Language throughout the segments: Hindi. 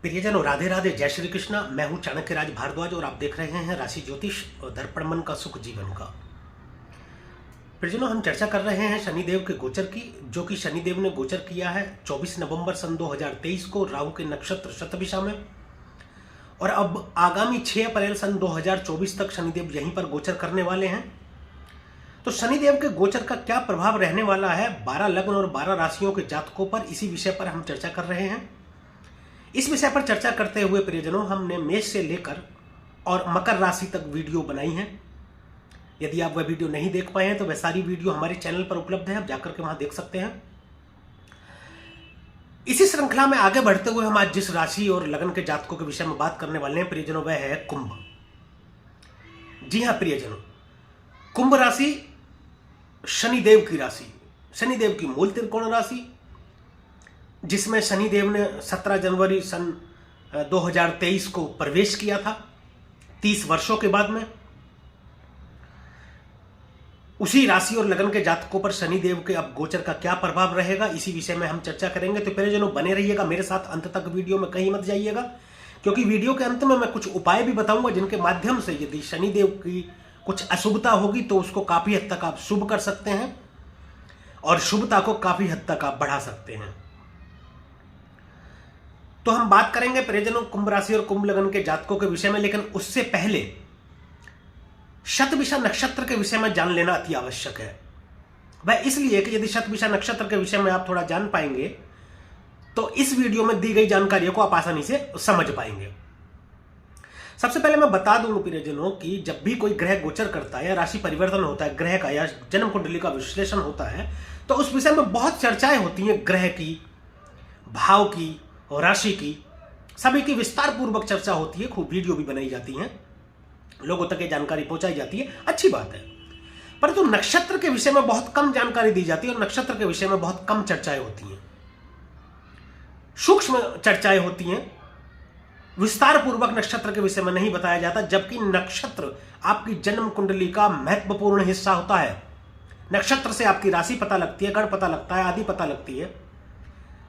प्रियजनों, राधे राधे, जय श्री कृष्णा। मैं हूं चाणक्यराज भारद्वाज और आप देख रहे हैं राशि ज्योतिष और दर्पण मन का सुख जीवन का। प्रियजनों, हम चर्चा कर रहे हैं शनिदेव के गोचर की, जो कि शनिदेव ने गोचर किया है 24 नवंबर सन 2023 को राहु के नक्षत्र शतभिषा में, और अब आगामी 6 अप्रैल सन 2024 तक शनिदेव यहीं पर गोचर करने वाले हैं। तो शनिदेव के गोचर का क्या प्रभाव रहने वाला है 12 लग्न और 12 राशियों के जातकों पर, इसी विषय पर हम चर्चा कर रहे हैं। इस विषय पर चर्चा करते हुए प्रियजनों, हमने मेष से लेकर और मकर राशि तक वीडियो बनाई है। यदि आप वह वीडियो नहीं देख पाए हैं तो वह सारी वीडियो हमारे चैनल पर उपलब्ध है, आप जाकर के वहां देख सकते हैं। इसी श्रृंखला में आगे बढ़ते हुए हम आज जिस राशि और लगन के जातकों के विषय में बात करने वाले हैं प्रियजनों, वह है कुंभ। जी हां प्रियजनों, कुंभ राशि शनिदेव की राशि, शनिदेव की मूल त्रिकोण राशि, जिसमें शनिदेव ने 17 जनवरी सन 2023 को प्रवेश किया था 30 वर्षों के बाद में। उसी राशि और लगन के जातकों पर शनिदेव के अब गोचर का क्या प्रभाव रहेगा, इसी विषय में हम चर्चा करेंगे। तो प्रियजनों, बने रहिएगा मेरे साथ अंत तक, वीडियो में कहीं मत जाइएगा, क्योंकि वीडियो के अंत में मैं कुछ उपाय भी बताऊंगा जिनके माध्यम से यदि शनिदेव की कुछ अशुभता होगी तो उसको काफी हद तक आप शुभ कर सकते हैं और शुभता को काफी हद तक आप बढ़ा सकते हैं। तो हम बात करेंगे प्रियजनों कुंभ राशि और कुंभ लगन के जातकों के विषय में, लेकिन उससे पहले शतभिषा नक्षत्र के विषय में जान लेना अति आवश्यक है। वह इसलिए कि यदि शतभिषा नक्षत्र के विषय में आप थोड़ा जान पाएंगे तो इस वीडियो में दी गई जानकारियों को आप आसानी से समझ पाएंगे। सबसे पहले मैं बता दूंगा प्रियजनों कि जब भी कोई ग्रह गोचर करता है या राशि परिवर्तन होता है ग्रह का, या जन्म कुंडली का विश्लेषण होता है, तो उस विषय में बहुत चर्चाएं होती हैं। ग्रह की, भाव की और राशि की, सभी की विस्तार पूर्वक चर्चा होती है, खूब वीडियो भी बनाई जाती हैं, लोगों तक ये जानकारी पहुंचाई जाती है, अच्छी बात है। परंतु नक्षत्र के विषय में बहुत कम जानकारी दी जाती है और नक्षत्र के विषय में बहुत कम चर्चाएं होती हैं, सूक्ष्म चर्चाएं होती हैं, विस्तार पूर्वक नक्षत्र के विषय में नहीं बताया जाता। जबकि नक्षत्र आपकी जन्म कुंडली का महत्वपूर्ण हिस्सा होता है। नक्षत्र से आपकी राशि पता लगती है, गण पता लगता है, आदि पता लगती है।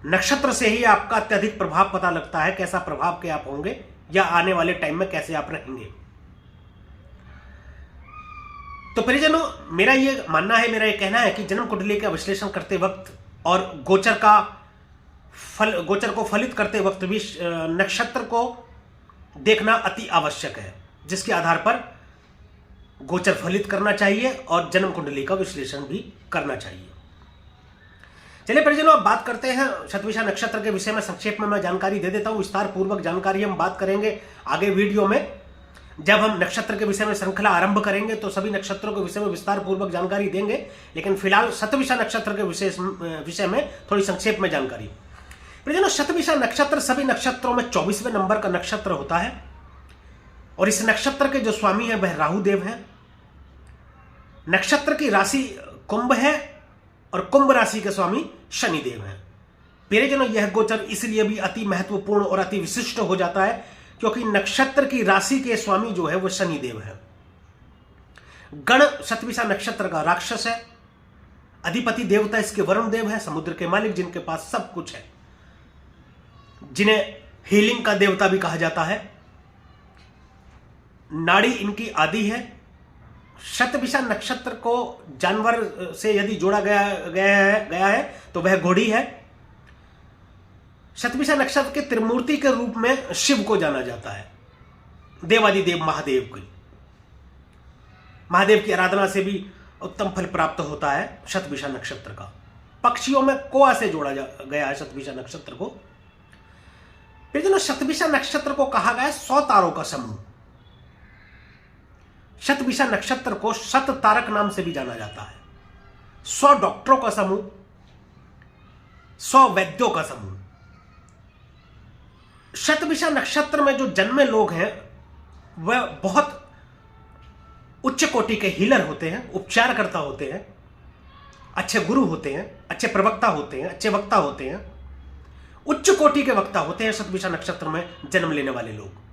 नक्षत्र से ही आपका अत्यधिक प्रभाव पता लगता है, कैसा प्रभाव के आप होंगे या आने वाले टाइम में कैसे आप रहेंगे। तो प्रियजनों, मेरा ये मानना है, मेरा ये कहना है कि जन्म कुंडली का विश्लेषण करते वक्त और गोचर को फलित करते वक्त भी नक्षत्र को देखना अति आवश्यक है, जिसके आधार पर गोचर फलित करना चाहिए और जन्म कुंडली का विश्लेषण भी करना चाहिए। चलिए परिजनों, अब बात करते हैं शतभिषा नक्षत्र के विषय में। संक्षेप में मैं जानकारी दे देता हूं, विस्तार पूर्वक जानकारी हम बात करेंगे आगे वीडियो में। जब हम नक्षत्र के विषय में श्रृंखला आरंभ करेंगे तो सभी नक्षत्रों के विषय में विस्तार पूर्वक जानकारी देंगे, लेकिन फिलहाल शतभिषा नक्षत्र के विषय में थोड़ी संक्षेप में जानकारी। परिजनों, शतभिषा नक्षत्र सभी नक्षत्रों में 24वें नंबर का नक्षत्र होता है और इस नक्षत्र के जो स्वामी है वह राहु देव है। नक्षत्र की राशि कुंभ है और कुंभ राशि के स्वामी शनिदेव हैं। प्रियजनों, यह गोचर इसलिए भी अति महत्वपूर्ण और अति विशिष्ट हो जाता है क्योंकि नक्षत्र की राशि के स्वामी जो है वो शनिदेव है। गण शतभिषा नक्षत्र का राक्षस है, अधिपति देवता इसके वरुण देव है, समुद्र के मालिक, जिनके पास सब कुछ है, जिन्हें हीलिंग का देवता भी कहा जाता है। नाड़ी इनकी आदि है। शतभिषा नक्षत्र को जानवर से यदि जोड़ा गया है तो वह घोड़ी है। शतभिषा नक्षत्र के त्रिमूर्ति के रूप में शिव को जाना जाता है, देवादिदेव महादेव की आराधना से भी उत्तम फल प्राप्त होता है शतभिषा नक्षत्र का। पक्षियों में कोआ से जोड़ा गया है शतभिषा नक्षत्र को। फिर जो शतभिषा नक्षत्र को कहा गया 100 तारों का समूह। शतभिषा नक्षत्र को शत तारक नाम से भी जाना जाता है। 100 डॉक्टरों का समूह, 100 वैद्यों का समूह। शतभिषा नक्षत्र में जो जन्मे लोग हैं वह बहुत उच्च कोटि के हीलर होते हैं, उपचारकर्ता होते हैं, अच्छे गुरु होते हैं, अच्छे प्रवक्ता होते हैं, अच्छे वक्ता होते हैं, उच्च कोटि के वक्ता होते हैं। शतभिषा नक्षत्र में जन्म लेने वाले लोग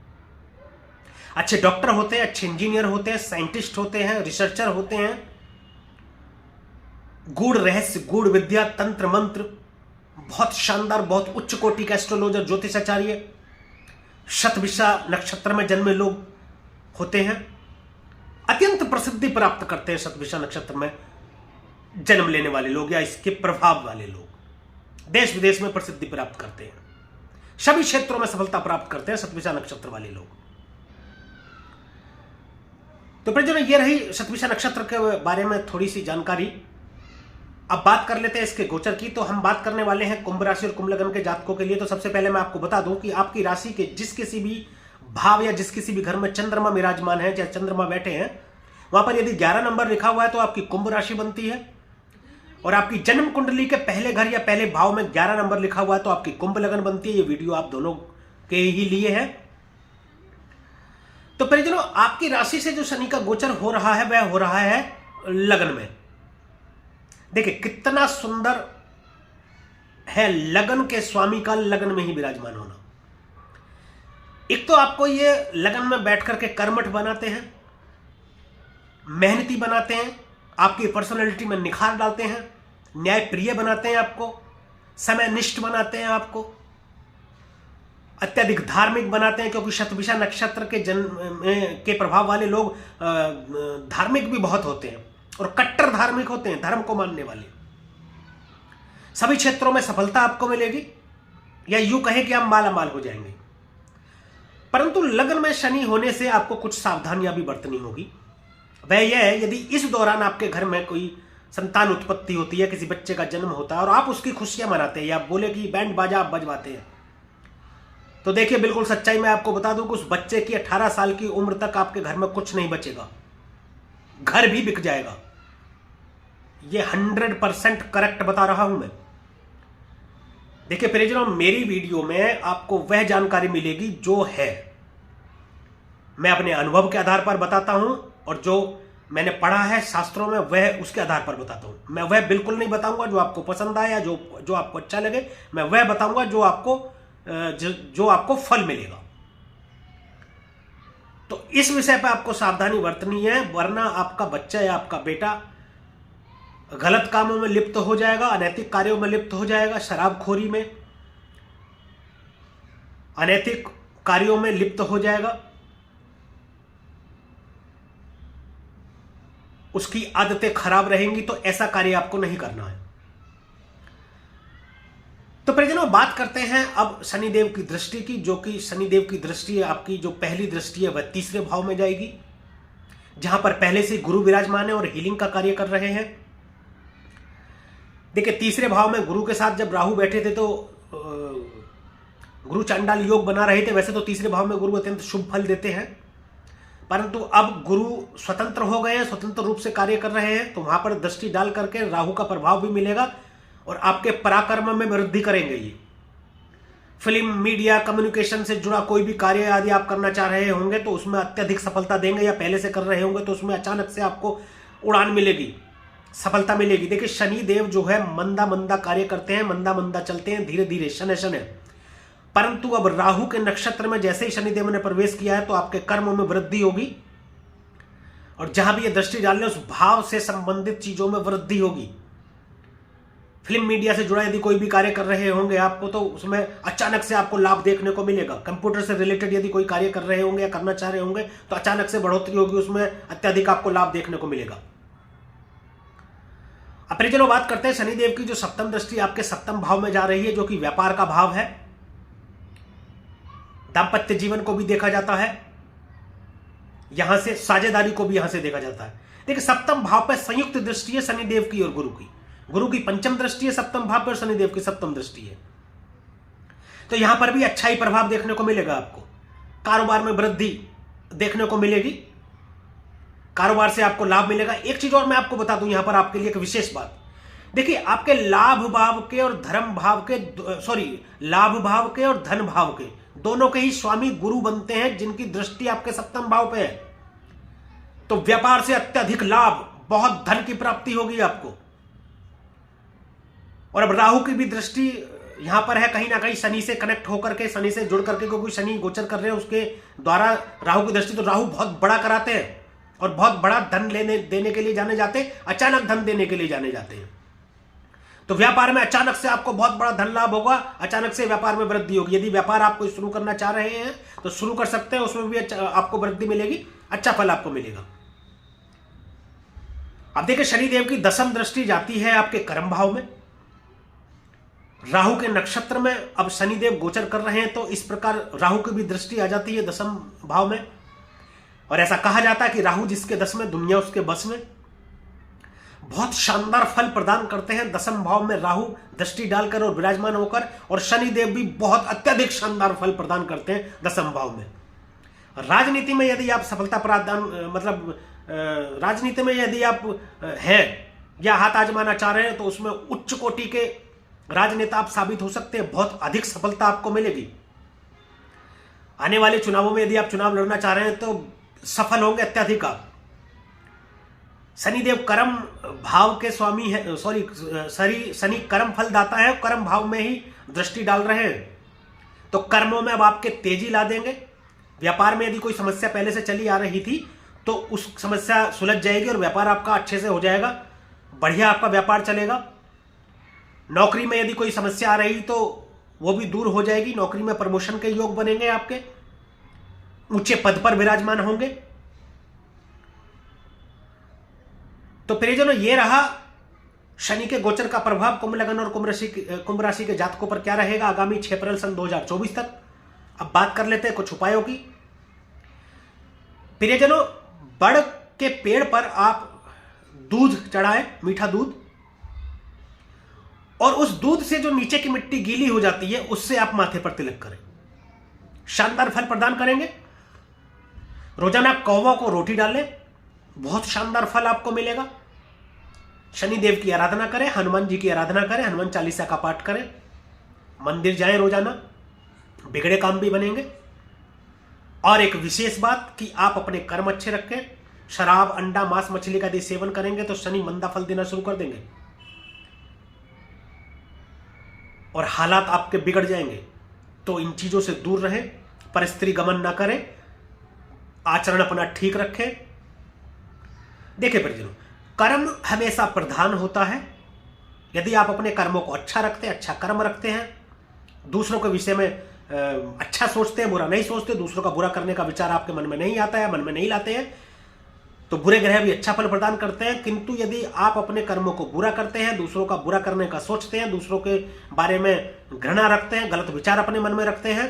अच्छे डॉक्टर होते हैं, अच्छे इंजीनियर होते हैं, साइंटिस्ट होते हैं, रिसर्चर होते हैं, गूढ़ रहस्य, गूढ़ विद्या, तंत्र मंत्र, बहुत शानदार, बहुत उच्च कोटि का एस्ट्रोलॉजर, ज्योतिषाचार्य, शतभिषा नक्षत्र में जन्मे लोग होते हैं, अत्यंत प्रसिद्धि प्राप्त करते हैं। शतभिषा नक्षत्र में जन्म लेने वाले लोग या इसके प्रभाव वाले लोग देश विदेश में प्रसिद्धि प्राप्त करते हैं, सभी क्षेत्रों में सफलता प्राप्त करते हैं शतभिषा नक्षत्र वाले लोग। तो परिजनों, ये रही शतभिषा नक्षत्र के बारे में थोड़ी सी जानकारी। अब बात कर लेते हैं इसके गोचर की। तो हम बात करने वाले हैं कुंभ राशि और कुंभ लग्न के जातकों के लिए। तो सबसे पहले मैं आपको बता दूं कि आपकी राशि के जिस किसी भी भाव या जिस किसी भी घर में चंद्रमा विराजमान है, चाहे चंद्रमा बैठे हैं, वहां पर यदि 11 नंबर लिखा हुआ है तो आपकी कुंभ राशि बनती है, और आपकी जन्म कुंडली के पहले घर या पहले भाव में 11 नंबर लिखा हुआ है तो आपकी कुंभ लग्न बनती है। ये वीडियो आप दोनों के ही लिए है। तो परिजनों, आपकी राशि से जो शनि का गोचर हो रहा है वह हो रहा है लगन में। देखिए कितना सुंदर है लगन के स्वामी का लगन में ही विराजमान होना। एक तो आपको ये लगन में बैठ करके कर्मठ बनाते हैं, मेहनती बनाते हैं, आपकी पर्सनालिटी में निखार डालते हैं, न्यायप्रिय बनाते हैं, आपको समयनिष्ठ बनाते हैं, आपको अत्यधिक धार्मिक बनाते हैं, क्योंकि शतभिषा नक्षत्र के जन्म के प्रभाव वाले लोग धार्मिक भी बहुत होते हैं और कट्टर धार्मिक होते हैं, धर्म को मानने वाले। सभी क्षेत्रों में सफलता आपको मिलेगी, या यूं कहें कि आप मालामाल हो जाएंगे। परंतु लग्न में शनि होने से आपको कुछ सावधानियां भी बरतनी होगी। वह यह है, यदि इस दौरान आपके घर में कोई संतान उत्पत्ति होती है, किसी बच्चे का जन्म होता है और आप उसकी खुशियां मनाते हैं, या बोले कि बैंड बाजा आप बजवाते हैं, तो देखिए बिल्कुल सच्चाई में आपको बता दूं कि उस बच्चे की 18 साल की उम्र तक आपके घर में कुछ नहीं बचेगा, घर भी बिक जाएगा। ये 100% करेक्ट बता रहा हूं मैं। देखिए परिजनों, मेरी वीडियो में आपको वह जानकारी मिलेगी जो है, मैं अपने अनुभव के आधार पर बताता हूं, और जो मैंने पढ़ा है शास्त्रों में वह उसके आधार पर बताता हूं। मैं वह बिल्कुल नहीं बताऊंगा जो आपको पसंद आए या जो आपको अच्छा लगे। मैं वह बताऊंगा जो आपको फल मिलेगा। तो इस विषय पर आपको सावधानी बरतनी है, वरना आपका बच्चा या आपका बेटा गलत कामों में लिप्त हो जाएगा, अनैतिक कार्यों में लिप्त हो जाएगा, शराबखोरी में, अनैतिक कार्यों में लिप्त हो जाएगा, उसकी आदतें खराब रहेंगी। तो ऐसा कार्य आपको नहीं करना है। तो परिजनों, बात करते हैं अब शनिदेव की दृष्टि की, जो कि शनिदेव की दृष्टि है, आपकी जो पहली दृष्टि है वह तीसरे भाव में जाएगी, जहां पर पहले से गुरु विराजमान है और हीलिंग का कार्य कर रहे हैं। देखिए तीसरे भाव में गुरु के साथ जब राहु बैठे थे तो गुरु चांडाल योग बना रहे थे। वैसे तो तीसरे भाव में गुरु अत्यंत शुभ फल देते हैं, परंतु अब गुरु स्वतंत्र हो गए हैं, स्वतंत्र रूप से कार्य कर रहे हैं, तो वहां पर दृष्टि डाल करके राहु का प्रभाव भी मिलेगा और आपके पराक्रम में वृद्धि करेंगे। ये फिल्म, मीडिया, कम्युनिकेशन से जुड़ा कोई भी कार्य यदि आप करना चाह रहे होंगे तो उसमें अत्यधिक सफलता देंगे, या पहले से कर रहे होंगे तो उसमें अचानक से आपको उड़ान मिलेगी, सफलता मिलेगी। देखिए शनि देव जो है मंदा मंदा कार्य करते हैं, मंदा मंदा चलते हैं, धीरे धीरे शनै शनै। परंतु अब राहु के नक्षत्र में जैसे ही शनिदेव ने प्रवेश किया है तो आपके कर्म में वृद्धि होगी, और जहां भी ये दृष्टि डालने उस भाव से संबंधित चीजों में वृद्धि होगी। फिल्म, मीडिया से जुड़ा यदि कोई भी कार्य कर रहे होंगे आपको तो उसमें अचानक से आपको लाभ देखने को मिलेगा। कंप्यूटर से रिलेटेड यदि कोई कार्य कर रहे होंगे या करना चाह रहे होंगे तो अचानक से बढ़ोतरी होगी, उसमें अत्यधिक आपको लाभ देखने को मिलेगा। अब परिजनों, बात करते हैं शनिदेव की जो सप्तम दृष्टि आपके सप्तम भाव में जा रही है, जो कि व्यापार का भाव है। दाम्पत्य जीवन को भी देखा जाता है, यहां से साझेदारी को भी यहां से देखा जाता है। देखिए सप्तम भाव पर संयुक्त दृष्टि है शनिदेव की और गुरु की पंचम दृष्टि है सप्तम भाव पर, शनिदेव की सप्तम दृष्टि है। तो यहां पर भी अच्छा ही प्रभाव देखने को मिलेगा आपको। कारोबार में वृद्धि देखने को मिलेगी, कारोबार से आपको लाभ मिलेगा। एक चीज और मैं आपको बता दूं यहां पर आपके लिए एक विशेष बात। देखिए आपके लाभ भाव के और धर्म भाव के, लाभ भाव के और धन भाव के दोनों के ही स्वामी गुरु बनते हैं, जिनकी दृष्टि आपके सप्तम भाव पे है। तो व्यापार से अत्यधिक लाभ, बहुत धन की प्राप्ति होगी आपको। और अब राहु की भी दृष्टि यहां पर है, कहीं ना कहीं शनि से कनेक्ट होकर के, शनि से जुड़ करके, क्योंकि शनि गोचर कर रहे हैं उसके द्वारा राहु की दृष्टि। तो राहु बहुत बड़ा कराते हैं और बहुत बड़ा धन देने के लिए जाने जाते हैं, अचानक धन देने के लिए जाने जाते हैं। तो व्यापार में अचानक से आपको बहुत बड़ा धन लाभ होगा, अचानक से व्यापार में वृद्धि होगी। यदि व्यापार आप कोई शुरू करना चाह रहे हैं तो शुरू कर सकते हैं, उसमें भी आपको वृद्धि मिलेगी, अच्छा फल आपको मिलेगा। अब देखिए, शनिदेव की दसम दृष्टि जाती है आपके कर्म भाव में, राहु के नक्षत्र में। अब शनिदेव गोचर कर रहे हैं तो इस प्रकार राहु की भी दृष्टि आ जाती है दसम भाव में। और ऐसा कहा जाता है कि राहु जिसके दस में, दुनिया उसके बस में। बहुत शानदार फल प्रदान करते हैं दसम भाव में राहु दृष्टि डालकर और विराजमान होकर, और शनिदेव भी बहुत अत्यधिक शानदार फल प्रदान करते हैं दसम भाव में। राजनीति में यदि आप सफलता प्रदान राजनीति में यदि आप हैं या हाथ आजमाना चाह रहे हैं तो उसमें उच्च कोटि के राजनेता आप साबित हो सकते हैं, बहुत अधिक सफलता आपको मिलेगी। आने वाले चुनावों में यदि आप चुनाव लड़ना चाह रहे हैं तो सफल होंगे अत्यधिक आप। शनिदेव कर्म भाव के स्वामी है, शनि कर्म फल दाता है, कर्म भाव में ही दृष्टि डाल रहे हैं तो कर्मों में अब आपके तेजी ला देंगे। व्यापार में यदि कोई समस्या पहले से चली आ रही थी तो उस समस्या सुलझ जाएगी और व्यापार आपका अच्छे से हो जाएगा, बढ़िया आपका व्यापार चलेगा। नौकरी में यदि कोई समस्या आ रही तो वो भी दूर हो जाएगी, नौकरी में प्रमोशन के योग बनेंगे, आपके ऊंचे पद पर विराजमान होंगे। तो प्रियजनों, ये रहा शनि के गोचर का प्रभाव कुंभ लग्न और कुंभ राशि के जातकों पर क्या रहेगा आगामी 6 अप्रैल सन 2024 तक। अब बात कर लेते हैं कुछ उपायों की। प्रियजनों, बड़ के पेड़ पर आप दूध चढ़ाएं, मीठा दूध, और उस दूध से जो नीचे की मिट्टी गीली हो जाती है उससे आप माथे पर तिलक करें, शानदार फल प्रदान करेंगे। रोजाना कौवा को रोटी डालें, बहुत शानदार फल आपको मिलेगा। शनिदेव की आराधना करें, हनुमान जी की आराधना करें, हनुमान चालीसा का पाठ करें, मंदिर जाएं रोजाना, बिगड़े काम भी बनेंगे। और एक विशेष बात कि आप अपने कर्म अच्छे रखें। शराब, अंडा, मांस, मछली का यदि सेवन करेंगे तो शनि मंदा फल देना शुरू कर देंगे और हालात आपके बिगड़ जाएंगे। तो इन चीजों से दूर रहें, पर स्त्री गमन ना करें, आचरण अपना ठीक रखें। देखिए परिजनों, कर्म हमेशा प्रधान होता है। यदि आप अपने कर्मों को अच्छा रखते हैं, अच्छा कर्म रखते हैं, दूसरों के विषय में अच्छा सोचते हैं, बुरा नहीं सोचते, दूसरों का बुरा करने का विचार आपके मन में नहीं आता है, मन में नहीं लाते हैं, तो बुरे ग्रह भी अच्छा फल प्रदान करते हैं। किंतु यदि आप अपने कर्मों को बुरा करते हैं, दूसरों का बुरा करने का सोचते हैं, दूसरों के बारे में घृणा रखते हैं, गलत विचार अपने मन में रखते हैं,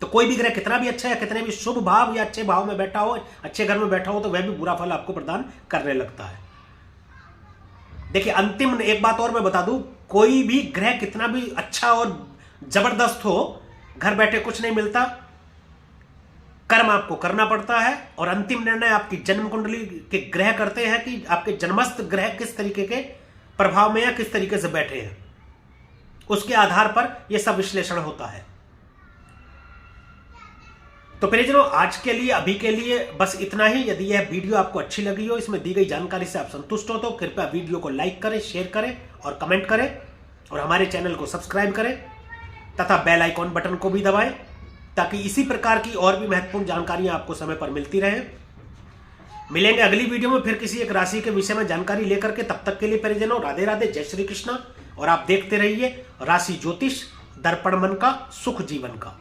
तो कोई भी ग्रह कितना भी अच्छा है, कितने भी शुभ भाव या अच्छे भाव में बैठा हो, अच्छे घर में बैठा हो, तो वह भी बुरा फल आपको प्रदान करने लगता है। देखिए, अंतिम एक बात और मैं बता दूं, कोई भी ग्रह कितना भी अच्छा और जबरदस्त हो, घर बैठे कुछ नहीं मिलता, कर्म आपको करना पड़ता है। और अंतिम निर्णय आपकी जन्म कुंडली के ग्रह करते हैं कि आपके जन्मस्थ ग्रह किस तरीके के प्रभाव में या किस तरीके से बैठे हैं, उसके आधार पर यह सब विश्लेषण होता है। तो प्रियजनों, आज के लिए, अभी के लिए बस इतना ही। यदि यह वीडियो आपको अच्छी लगी हो, इसमें दी गई जानकारी से आप संतुष्ट हो, तो कृपया वीडियो को लाइक करें, शेयर करें और कमेंट करें, और हमारे चैनल को सब्सक्राइब करें तथा बेल आइकॉन बटन को भी दबाएं, ताकि इसी प्रकार की और भी महत्वपूर्ण जानकारियां आपको समय पर मिलती रहें। मिलेंगे अगली वीडियो में फिर किसी एक राशि के विषय में जानकारी लेकर के। तब तक के लिए परिजनों, राधे राधे, जय श्री कृष्णा। और आप देखते रहिए राशि ज्योतिष, दर्पण मन का, सुख जीवन का।